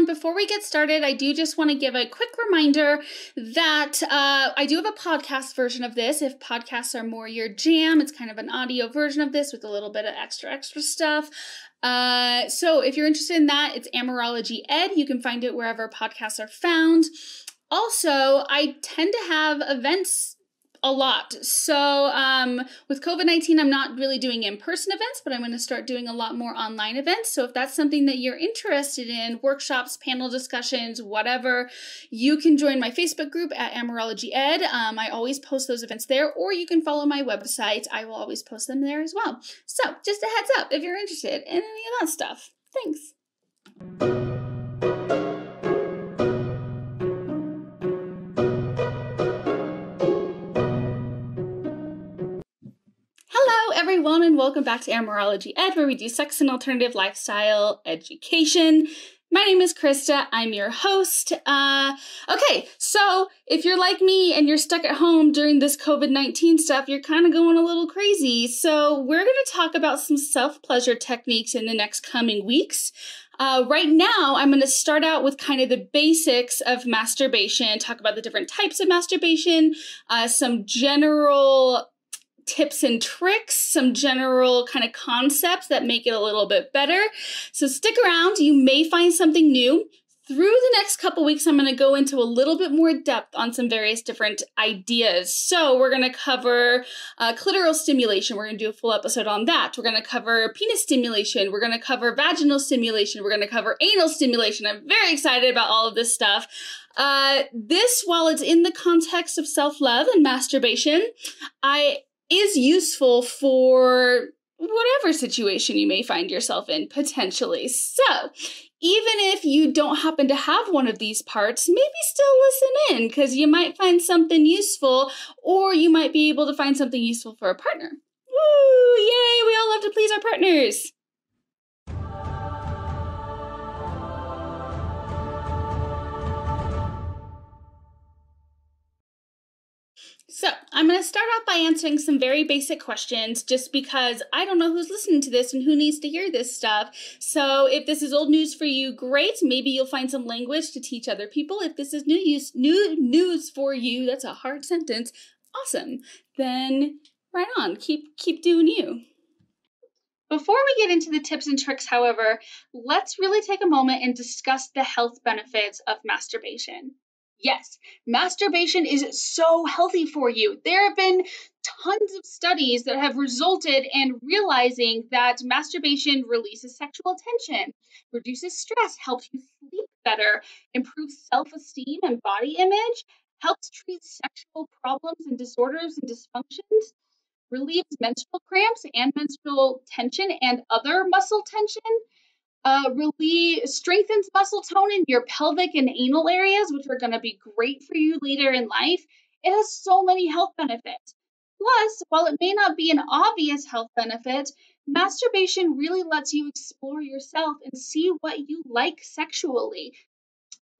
everyone. Before we get started, I do just want to give a quick reminder that I do have a podcast version of this. If podcasts are more your jam, it's kind of an audio version of this with a little bit of extra stuff. So if you're interested in that, it's AmourologyEd. You can find it wherever podcasts are found. Also, I tend to have events a lot. So with COVID-19, I'm not really doing in-person events, but I'm going to start doing a lot more online events. So if that's something that you're interested in, workshops, panel discussions, whatever, you can join my Facebook group at AmourologyEd. I always post those events there, or you can follow my website. I will always post them there as well. So just a heads up if you're interested in any of that stuff. Thanks. Everyone, and welcome back to AmourologyEd, where we do sex and alternative lifestyle education. My name is Krista. I'm your host. Okay, so if you're like me and you're stuck at home during this COVID-19 stuff, you're kind of going a little crazy. So we're going to talk about some self-pleasure techniques in the next coming weeks. Right now, I'm going to start out with kind of the basics of masturbation, talk about the different types of masturbation, some general tips and tricks, some general kind of concepts that make it a little bit better. So stick around. You may find something new. Through the next couple weeks, I'm going to go into a little bit more depth on some various different ideas. So we're going to cover clitoral stimulation. We're going to do a full episode on that. We're going to cover penis stimulation. We're going to cover vaginal stimulation. We're going to cover anal stimulation. I'm very excited about all of this stuff. This, while it's in the context of self-love and masturbation, is useful for whatever situation you may find yourself in, potentially. So, even if you don't happen to have one of these parts, maybe still listen in, because you might find something useful, or you might be able to find something useful for a partner. Woo! Yay! We all love to please our partners! So I'm going to start off by answering some very basic questions just because I don't know who's listening to this and who needs to hear this stuff. So if this is old news for you, great. Maybe you'll find some language to teach other people. If this is new news for you, that's a hard sentence, awesome. Then right on, keep doing you. Before we get into the tips and tricks, however, let's really take a moment and discuss the health benefits of masturbation. Yes, masturbation is so healthy for you. There have been tons of studies that have resulted in realizing that masturbation releases sexual tension, reduces stress, helps you sleep better, improves self-esteem and body image, helps treat sexual problems and disorders and dysfunctions, relieves menstrual cramps and menstrual tension and other muscle tension, strengthens muscle tone in your pelvic and anal areas, which are going to be great for you later in life. It has so many health benefits. Plus, while it may not be an obvious health benefit, masturbation really lets you explore yourself and see what you like sexually.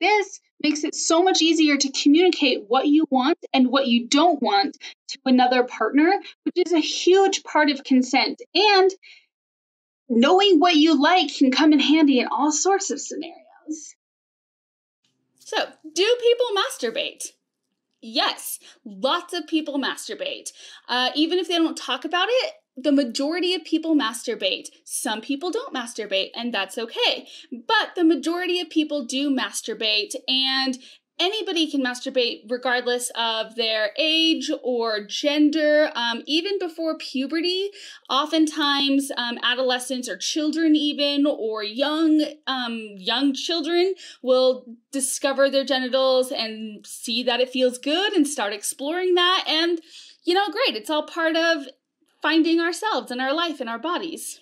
This makes it so much easier to communicate what you want and what you don't want to another partner, which is a huge part of consent. And knowing what you like can come in handy in all sorts of scenarios. So, do people masturbate? Yes, lots of people masturbate. Even if they don't talk about it, the majority of people masturbate. Some people don't masturbate, and that's okay. But the majority of people do masturbate, and anybody can masturbate regardless of their age or gender, even before puberty. Oftentimes, adolescents or children even, or young children will discover their genitals and see that it feels good and start exploring that. And, great. It's all part of finding ourselves and our life and our bodies.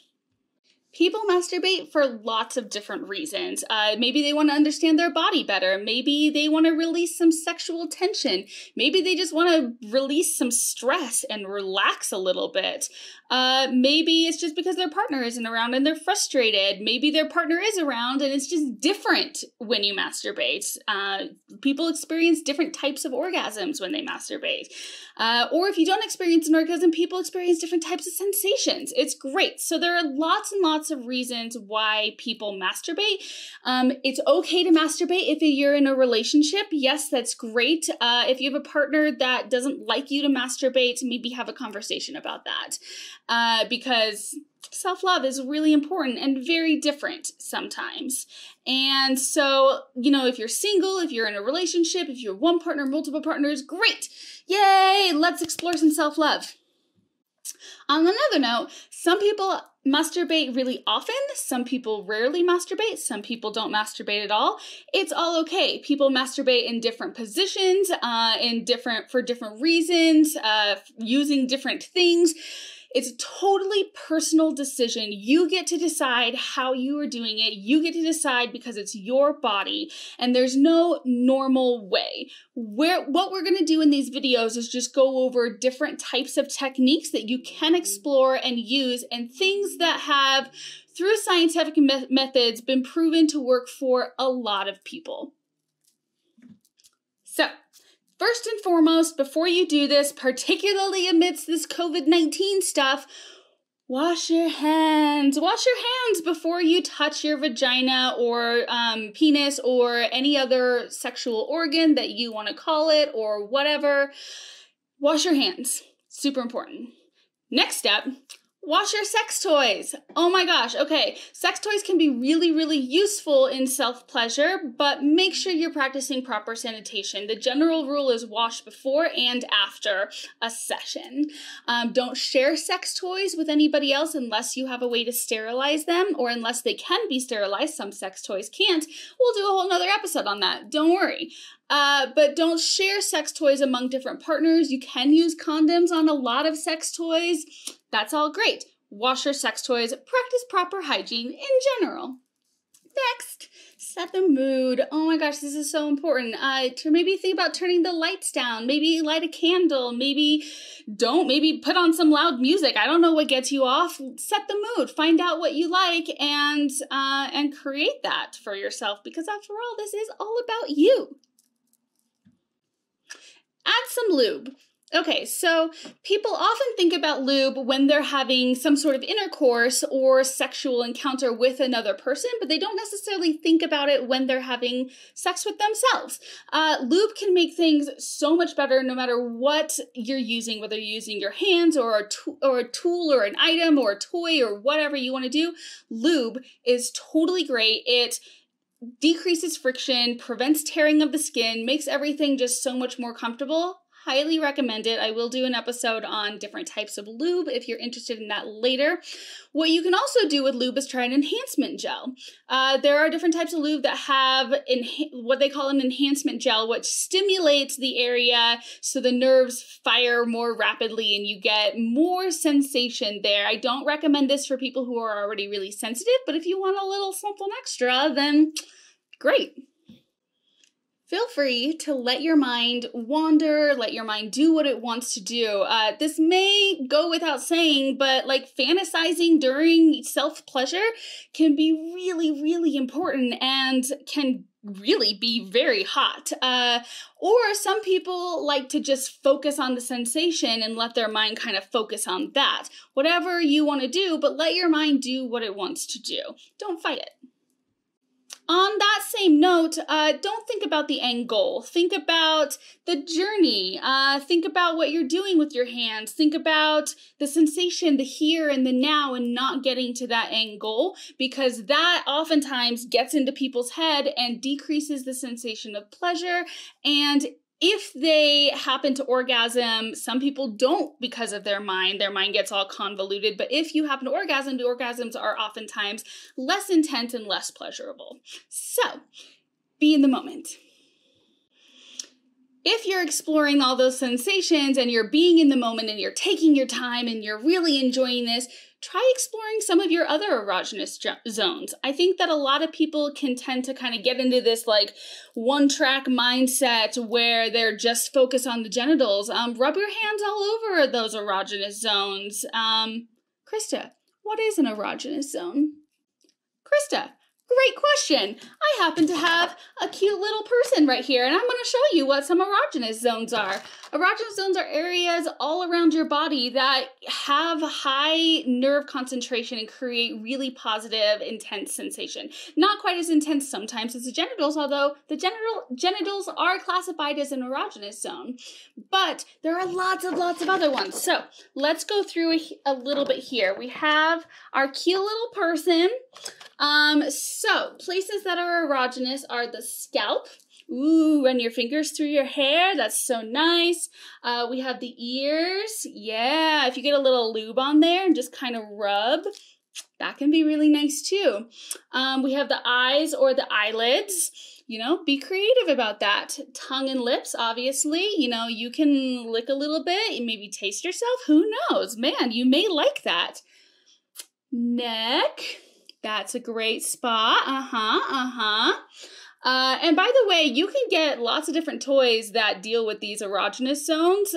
People masturbate for lots of different reasons. Maybe they want to understand their body better. Maybe they want to release some sexual tension. Maybe they just want to release some stress and relax a little bit. Maybe it's just because their partner isn't around and they're frustrated. Maybe their partner is around and it's just different when you masturbate. People experience different types of orgasms when they masturbate. Or if you don't experience an orgasm, people experience different types of sensations. It's great. So there are lots and lots lots of reasons why people masturbate. It's okay to masturbate if you're in a relationship. Yes, that's great. If you have a partner that doesn't like you to masturbate, maybe have a conversation about that, because self-love is really important and very different sometimes. And so, you know, if you're single, if you're in a relationship, if you have one partner, multiple partners, great. Yay, let's explore some self-love. On another note, some people masturbate really often, some people rarely masturbate, some people don't masturbate at all. It's all okay. People masturbate in different positions, for different reasons, using different things. It's a totally personal decision. You get to decide how you are doing it. You get to decide because it's your body, and there's no normal way. What we're going to do in these videos is just go over different types of techniques that you can explore and use, and things that have, through scientific methods, been proven to work for a lot of people. So, first and foremost, before you do this, particularly amidst this COVID-19 stuff, wash your hands. Wash your hands before you touch your vagina or penis or any other sexual organ that you want to call it or whatever. Wash your hands. Super important. Next step. Wash your sex toys. Oh my gosh, okay. Sex toys can be really, really useful in self-pleasure, but make sure you're practicing proper sanitation. The general rule is wash before and after a session. Don't share sex toys with anybody else unless you have a way to sterilize them, or unless they can be sterilized. Some sex toys can't. We'll do a whole nother episode on that. Don't worry. But don't share sex toys among different partners. You can use condoms on a lot of sex toys. That's all great. Wash your sex toys. Practice proper hygiene in general. Next, set the mood. Oh my gosh, this is so important. To maybe think about turning the lights down. Maybe light a candle. Maybe put on some loud music. I don't know what gets you off. Set the mood. Find out what you like and create that for yourself, because after all, this is all about you. Add some lube. Okay, so people often think about lube when they're having some sort of intercourse or sexual encounter with another person, but they don't necessarily think about it when they're having sex with themselves. Lube can make things so much better no matter what you're using, whether you're using your hands or a tool or an item or a toy or whatever you want to do. Lube is totally great. It decreases friction, prevents tearing of the skin, makes everything just so much more comfortable. Highly recommend it. I will do an episode on different types of lube if you're interested in that later. What you can also do with lube is try an enhancement gel. There are different types of lube that have what they call an enhancement gel, which stimulates the area so the nerves fire more rapidly and you get more sensation there. I don't recommend this for people who are already really sensitive, but if you want a little something extra, then great. Feel free to let your mind wander, let your mind do what it wants to do. This may go without saying, but like fantasizing during self-pleasure can be really, really important and can really be very hot. Or some people like to just focus on the sensation and let their mind kind of focus on that. Whatever you want to do, but let your mind do what it wants to do. Don't fight it. On that same note, don't think about the end goal. Think about the journey. Think about what you're doing with your hands. Think about the sensation, the here and the now, and not getting to that end goal, because that oftentimes gets into people's head and decreases the sensation of pleasure. And if they happen to orgasm, some people don't because of their mind gets all convoluted, but if you happen to orgasm, the orgasms are oftentimes less intense and less pleasurable. So, be in the moment. If you're exploring all those sensations and you're being in the moment and you're taking your time and you're really enjoying this, try exploring some of your other erogenous zones. I think that a lot of people can tend to kind of get into this like one-track mindset where they're just focused on the genitals. Rub your hands all over those erogenous zones. Krista, what is an erogenous zone? Krista, great question. I happen to have a cute little person right here, and I'm going to show you what some erogenous zones are. Erogenous zones are areas all around your body that have high nerve concentration and create really positive, intense sensation. Not quite as intense sometimes as the genitals, although the genitals are classified as an erogenous zone. But there are lots of other ones. So let's go through a little bit here. We have our cute little person. So places that are erogenous are the scalp. Ooh, run your fingers through your hair. That's so nice. We have the ears. Yeah, if you get a little lube on there and just kind of rub, that can be really nice too. We have the eyes or the eyelids. You know, be creative about that. Tongue and lips, obviously. You know, you can lick a little bit and maybe taste yourself. Who knows? Man, you may like that. Neck. That's a great spot. And by the way, you can get lots of different toys that deal with these erogenous zones.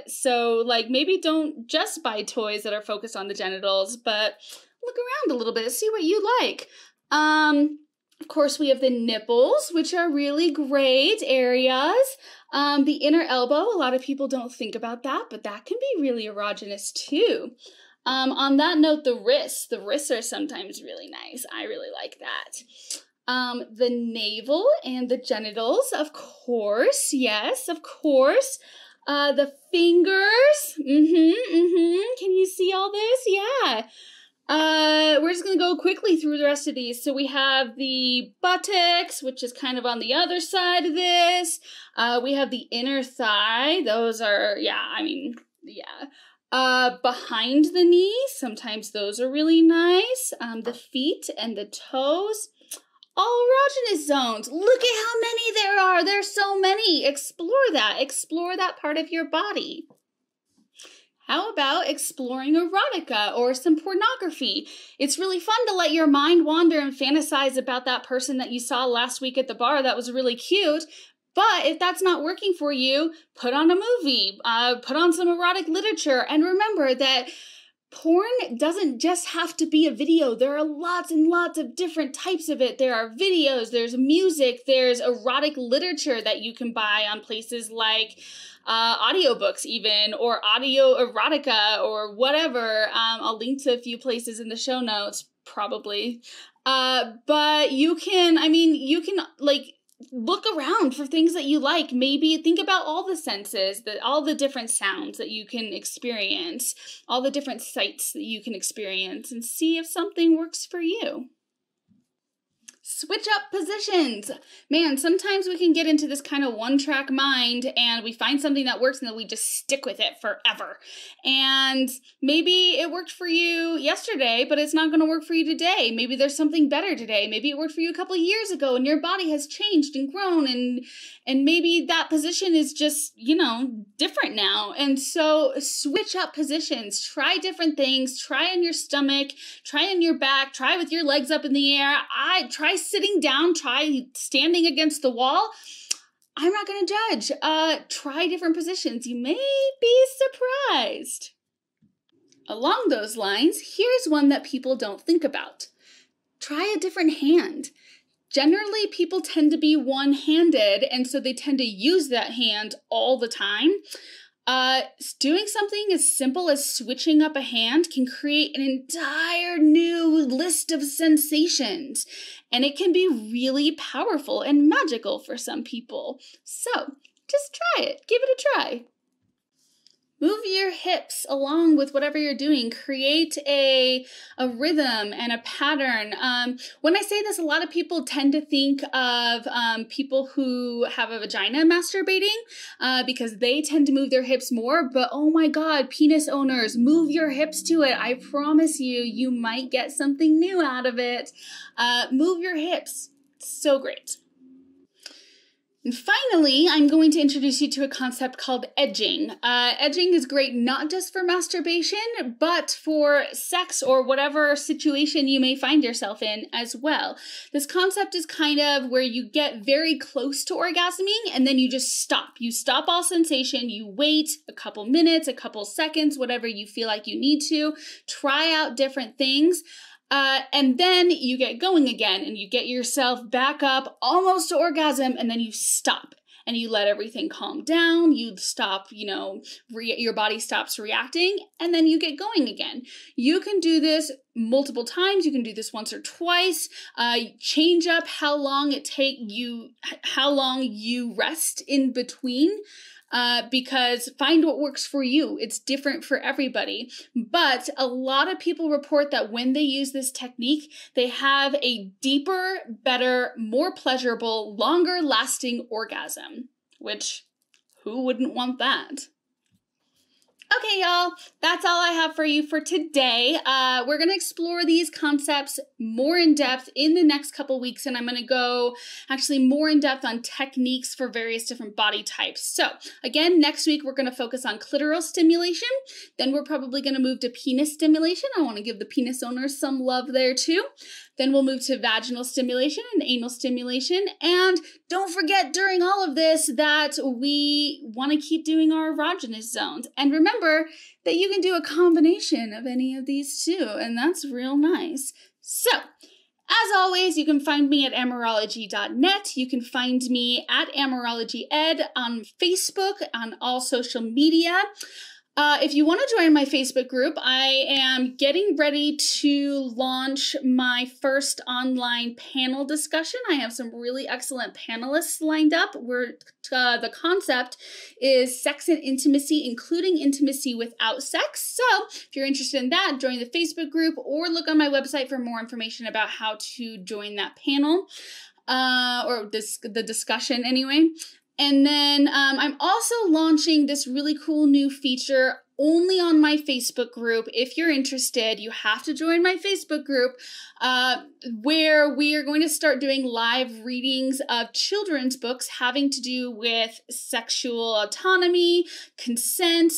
So like maybe don't just buy toys that are focused on the genitals, but look around a little bit, see what you like. Of course, we have the nipples, which are really great areas. The inner elbow, a lot of people don't think about that, but that can be really erogenous too. On that note, the wrists are sometimes really nice. I really like that. The navel and the genitals, of course. Yes, of course. The fingers. Can you see all this? Yeah. We're just going to go quickly through the rest of these. So we have the buttocks, which is kind of on the other side of this. We have the inner thigh. Those are, behind the knee. Sometimes those are really nice. The feet and the toes. All erogenous zones. Look at how many there are. There's so many. Explore that. Explore that part of your body. How about exploring erotica or some pornography? It's really fun to let your mind wander and fantasize about that person that you saw last week at the bar that was really cute. But if that's not working for you, put on a movie, put on some erotic literature, and remember that porn doesn't just have to be a video. There are lots and lots of different types of it. There are videos, there's music, there's erotic literature that you can buy on places like audiobooks even, or audio erotica or whatever. I'll link to a few places in the show notes, probably. But you can look around for things that you like. Maybe think about all the senses, all the different sounds that you can experience, all the different sights that you can experience, and see if something works for you. Switch up positions. Man, sometimes we can get into this kind of one-track mind and we find something that works and then we just stick with it forever. And maybe it worked for you yesterday, but it's not going to work for you today. Maybe there's something better today. Maybe it worked for you a couple of years ago and your body has changed and grown, and maybe that position is just, different now. And so switch up positions. Try different things. Try on your stomach. Try on your back. Try with your legs up in the air. Try sitting down, try standing against the wall. I'm not going to judge. Try different positions. You may be surprised. Along those lines, here's one that people don't think about. Try a different hand. Generally, people tend to be one-handed, and so they tend to use that hand all the time. Doing something as simple as switching up a hand can create an entire new list of sensations, and it can be really powerful and magical for some people. So just try it. Give it a try. Move your hips along with whatever you're doing. Create a rhythm and a pattern. When I say this, a lot of people tend to think of people who have a vagina masturbating because they tend to move their hips more. But oh my God, penis owners, move your hips to it. I promise you, you might get something new out of it. Move your hips. So great. And finally, I'm going to introduce you to a concept called edging. Edging is great not just for masturbation, but for sex or whatever situation you may find yourself in as well. This concept is kind of where you get very close to orgasming and then you just stop. You stop all sensation, you wait a couple minutes, a couple seconds, whatever you feel like you need to. Try out different things. And then you get going again and you get yourself back up almost to orgasm and then you stop. and you let everything calm down. You stop, your body stops reacting, and then you get going again. You can do this multiple times. You can do this once or twice. Change up how long you rest in between. Because find what works for you. It's different for everybody. But a lot of people report that when they use this technique, they have a deeper, better, more pleasurable, longer lasting orgasm, which who wouldn't want that? Okay, y'all, that's all I have for you for today. We're going to explore these concepts more in depth in the next couple weeks, and I'm going to go actually more in depth on techniques for various different body types. So again, next week, we're going to focus on clitoral stimulation. Then we're probably going to move to penis stimulation. I want to give the penis owners some love there too. Then we'll move to vaginal stimulation and anal stimulation. And don't forget during all of this that we want to keep doing our erogenous zones. And remember that you can do a combination of any of these too, and that's real nice. So, as always, you can find me at AmourologyEd.net. You can find me at AmourologyEd on Facebook, on all social media. If you want to join my Facebook group, I am getting ready to launch my first online panel discussion. I have some really excellent panelists lined up. The concept is sex and intimacy, including intimacy without sex. So if you're interested in that, join the Facebook group or look on my website for more information about how to join that panel, or the discussion anyway. And then I'm also launching this really cool new feature only on my Facebook group. If you're interested, you have to join my Facebook group, where we are going to start doing live readings of children's books having to do with sexual autonomy, consent,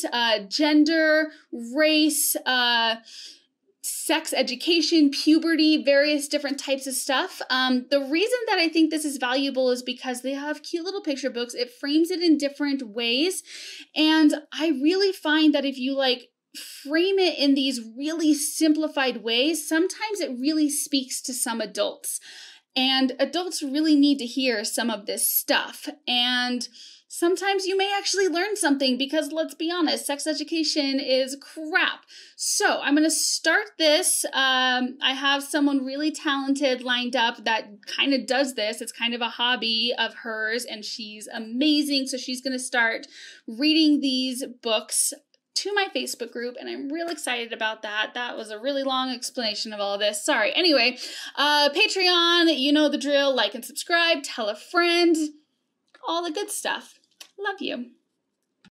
gender, race, sex education, puberty, various different types of stuff. The reason that I think this is valuable is because they have cute little picture books. It frames it in different ways. And I really find that if you frame it in these really simplified ways, sometimes it really speaks to some adults. And adults really need to hear some of this stuff. And sometimes you may actually learn something because, let's be honest, sex education is crap. So I'm going to start this. I have someone really talented lined up that kind of does this. It's kind of a hobby of hers, and she's amazing. So she's going to start reading these books to my Facebook group, and I'm real excited about that. That was a really long explanation of all of this. Sorry. Anyway, Patreon, you know the drill. Like and subscribe. Tell a friend. All the good stuff. Love you.